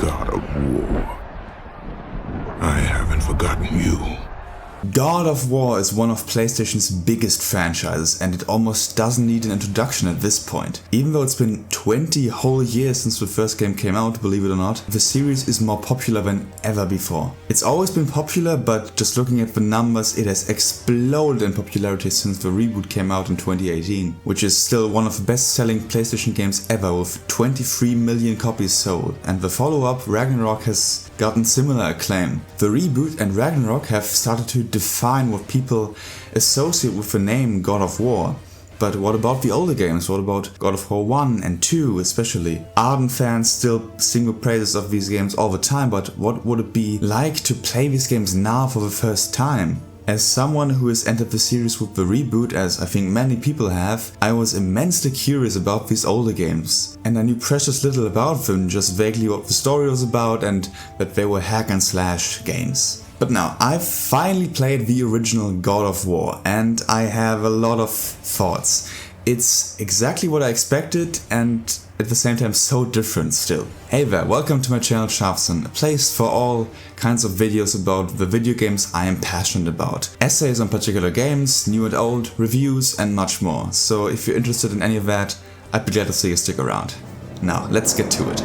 God of War. I haven't forgotten you. God of War is one of PlayStation's biggest franchises, and it almost doesn't need an introduction at this point. Even though it's been 20 whole years since the first game came out, believe it or not, the series is more popular than ever before. It's always been popular, but just looking at the numbers, it has exploded in popularity since the reboot came out in 2018, which is still one of the best-selling PlayStation games ever with 23 million copies sold. And the follow-up, Ragnarok, has gotten similar acclaim. The reboot and Ragnarok have started to define what people associate with the name God of War. But what about the older games? What about God of War 1 and 2 especially? Ardent fans still sing the praises of these games all the time, but what would it be like to play these games now for the first time? As someone who has entered the series with the reboot, as I think many people have, I was immensely curious about these older games. And I knew precious little about them, just vaguely what the story was about and that they were hack and slash games. But now, I've finally played the original God of War, and I have a lot of thoughts. It's exactly what I expected, and at the same time so different still. Hey there, welcome to my channel Sharfson, a place for all kinds of videos about the video games I am passionate about. Essays on particular games, new and old, reviews and much more. So if you're interested in any of that, I'd be glad to see you stick around. Now, let's get to it.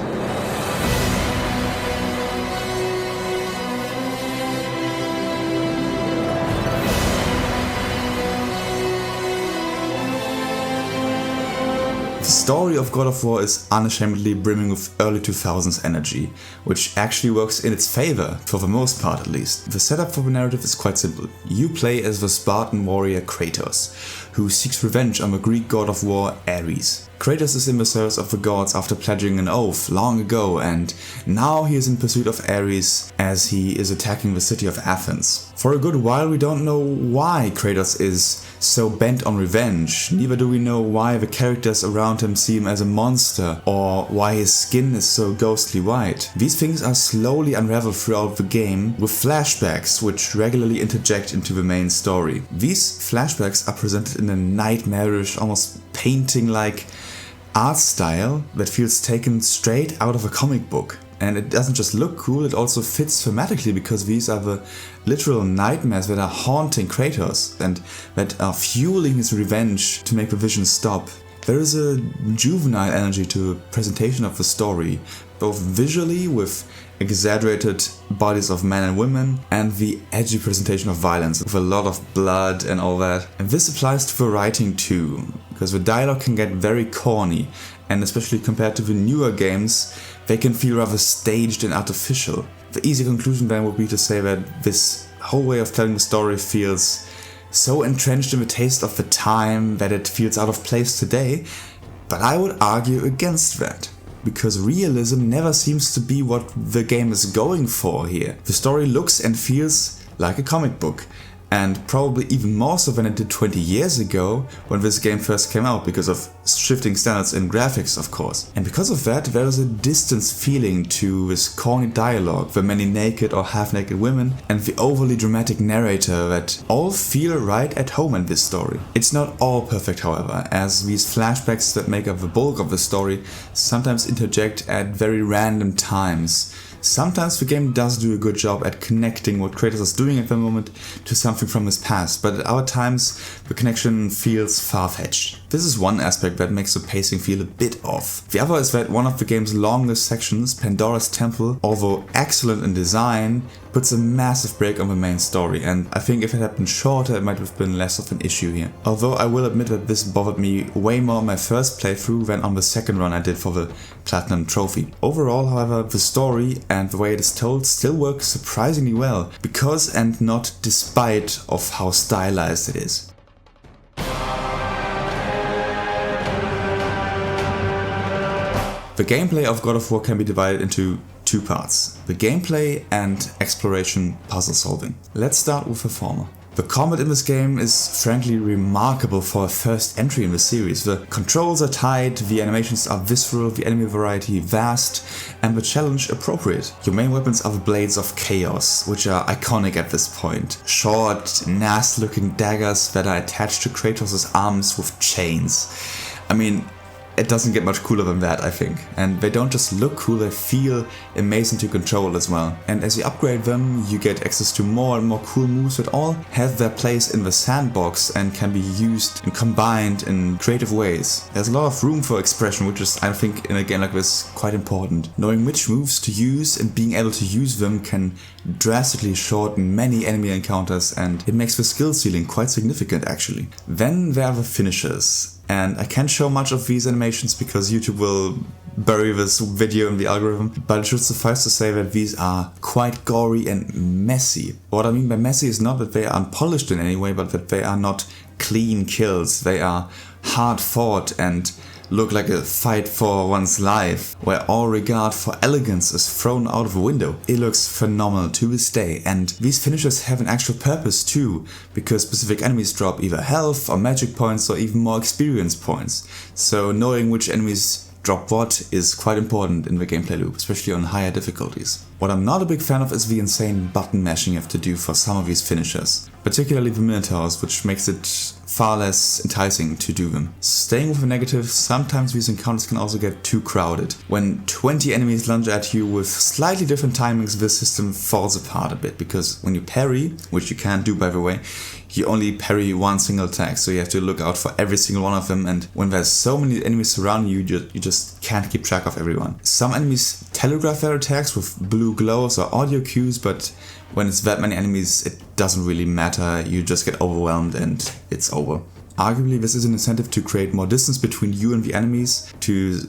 The story of God of War is unashamedly brimming with early 2000s energy, which actually works in its favor, for the most part at least. The setup for the narrative is quite simple. You play as the Spartan warrior Kratos, who seeks revenge on the Greek god of war Ares. Kratos is in the service of the gods after pledging an oath long ago, and now he is in pursuit of Ares as he is attacking the city of Athens. For a good while we don't know why Kratos is so bent on revenge, neither do we know why the characters around him see him as a monster, or why his skin is so ghostly white. These things are slowly unraveled throughout the game with flashbacks which regularly interject into the main story. These flashbacks are presented in a nightmarish, almost painting-like art style that feels taken straight out of a comic book. And it doesn't just look cool, it also fits thematically because these are the literal nightmares that are haunting Kratos and that are fueling his revenge to make the vision stop. There is a juvenile energy to the presentation of the story, both visually with exaggerated bodies of men and women, and the edgy presentation of violence with a lot of blood and all that. And this applies to the writing too, because the dialogue can get very corny, and especially compared to the newer games, they can feel rather staged and artificial. The easy conclusion then would be to say that this whole way of telling the story feels so entrenched in the taste of the time that it feels out of place today, but I would argue against that. Because realism never seems to be what the game is going for here. The story looks and feels like a comic book, and probably even more so than it did 20 years ago when this game first came out, because of shifting standards in graphics of course. And because of that, there is a distance feeling to this corny dialogue, the many naked or half-naked women, and the overly dramatic narrator that all feel right at home in this story. It's not all perfect however, as these flashbacks that make up the bulk of the story sometimes interject at very random times. Sometimes the game does do a good job at connecting what Kratos is doing at the moment to something from his past, but at other times the connection feels far-fetched. This is one aspect that makes the pacing feel a bit off. The other is that one of the game's longest sections, Pandora's Temple, although excellent in design, puts a massive break on the main story, and I think if it had been shorter it might have been less of an issue here. Although I will admit that this bothered me way more on my first playthrough than on the second run I did for the Platinum Trophy. Overall, however, the story and the way it is told still works surprisingly well, because and not despite of how stylized it is. The gameplay of God of War can be divided into two parts: the gameplay and exploration puzzle solving. Let's start with the former. The combat in this game is frankly remarkable for a first entry in the series. The controls are tight, the animations are visceral, the enemy variety vast, and the challenge appropriate. Your main weapons are the Blades of Chaos, which are iconic at this point. Short, nasty looking daggers that are attached to Kratos' arms with chains. I mean, it doesn't get much cooler than that, I think. And they don't just look cool, they feel amazing to control as well. And as you upgrade them, you get access to more and more cool moves that all have their place in the sandbox and can be used and combined in creative ways. There's a lot of room for expression, which is, I think, in a game like this, quite important. Knowing which moves to use and being able to use them can drastically shorten many enemy encounters, and it makes the skill ceiling quite significant actually. Then there are the finishers, and I can't show much of these animations because YouTube will bury this video in the algorithm, but it should suffice to say that these are quite gory and messy. What I mean by messy is not that they are unpolished in any way, but that they are not clean kills. They are hard fought and look like a fight for one's life, where all regard for elegance is thrown out of the window. It looks phenomenal to this day, and these finishers have an actual purpose too, because specific enemies drop either health or magic points or even more experience points. So knowing which enemies drop what is quite important in the gameplay loop, especially on higher difficulties. What I'm not a big fan of is the insane button mashing you have to do for some of these finishers, particularly the Minotaurs, which makes it far less enticing to do them. Staying with the negative, sometimes these encounters can also get too crowded. When 20 enemies lunge at you with slightly different timings, the system falls apart a bit, because when you parry, which you can't do by the way, you only parry one single attack, so you have to look out for every single one of them, and when there's so many enemies surrounding you, you just can't keep track of everyone. Some enemies telegraph their attacks with blue glows or audio cues, but when it's that many enemies, it doesn't really matter, you just get overwhelmed and it's over. Arguably, this is an incentive to create more distance between you and the enemies, to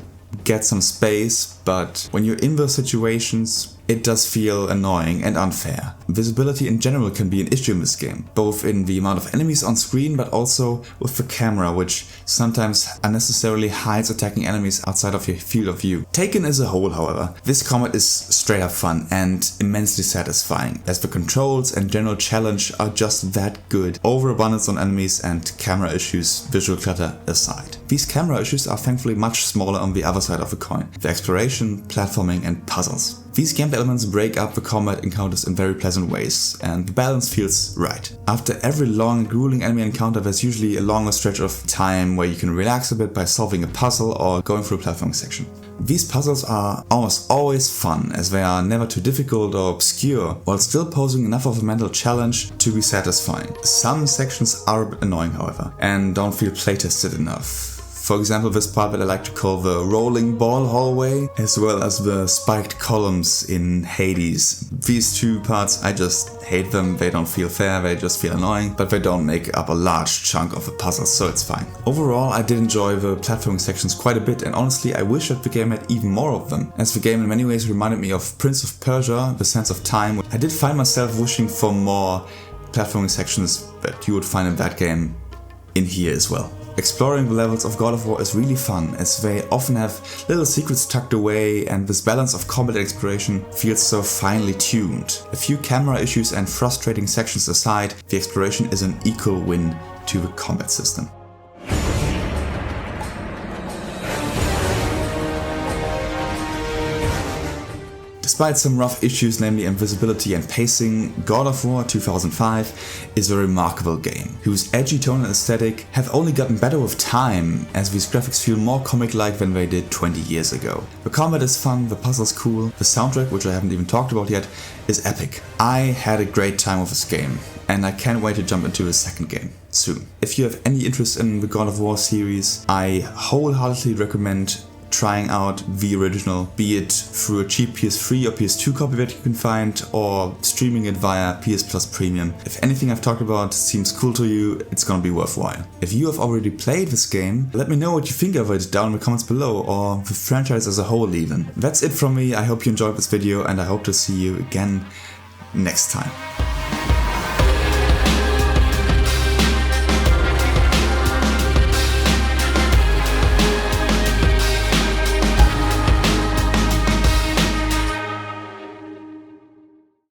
get some space, but when you're in those situations, it does feel annoying and unfair. Visibility in general can be an issue in this game, both in the amount of enemies on screen but also with the camera, which sometimes unnecessarily hides attacking enemies outside of your field of view. Taken as a whole, however, this combat is straight up fun and immensely satisfying, as the controls and general challenge are just that good, overabundance on enemies and camera issues, visual clutter aside. These camera issues are thankfully much smaller on the other side of the coin: the exploration, platforming and puzzles. These gameplay elements break up the combat encounters in very pleasant ways, and the balance feels right. After every long and grueling enemy encounter, there's usually a longer stretch of time where you can relax a bit by solving a puzzle or going through a platforming section. These puzzles are almost always fun, as they are never too difficult or obscure, while still posing enough of a mental challenge to be satisfying. Some sections are a bit annoying, however, and don't feel playtested enough. For example, this part that I like to call the rolling ball hallway, as well as the spiked columns in Hades. These two parts, I just hate them. They don't feel fair, they just feel annoying, but they don't make up a large chunk of the puzzle, so it's fine. Overall, I did enjoy the platforming sections quite a bit, and honestly, I wish that the game had even more of them, as the game in many ways reminded me of Prince of Persia, The Sands of Time. I did find myself wishing for more platforming sections that you would find in that game in here as well. Exploring the levels of God of War is really fun, as they often have little secrets tucked away, and this balance of combat and exploration feels so finely tuned. A few camera issues and frustrating sections aside, the exploration is an equal win to the combat system. Despite some rough issues, namely invisibility and pacing, God of War 2005 is a remarkable game, whose edgy tone and aesthetic have only gotten better with time, as these graphics feel more comic-like than they did 20 years ago. The combat is fun, the puzzle's cool, the soundtrack, which I haven't even talked about yet, is epic. I had a great time with this game, and I can't wait to jump into a second game soon. If you have any interest in the God of War series, I wholeheartedly recommend trying out the original, be it through a cheap PS3 or PS2 copy that you can find, or streaming it via PS Plus Premium. If anything I've talked about seems cool to you, it's gonna be worthwhile. If you have already played this game, let me know what you think of it down in the comments below, or the franchise as a whole even. That's it from me, I hope you enjoyed this video, and I hope to see you again next time.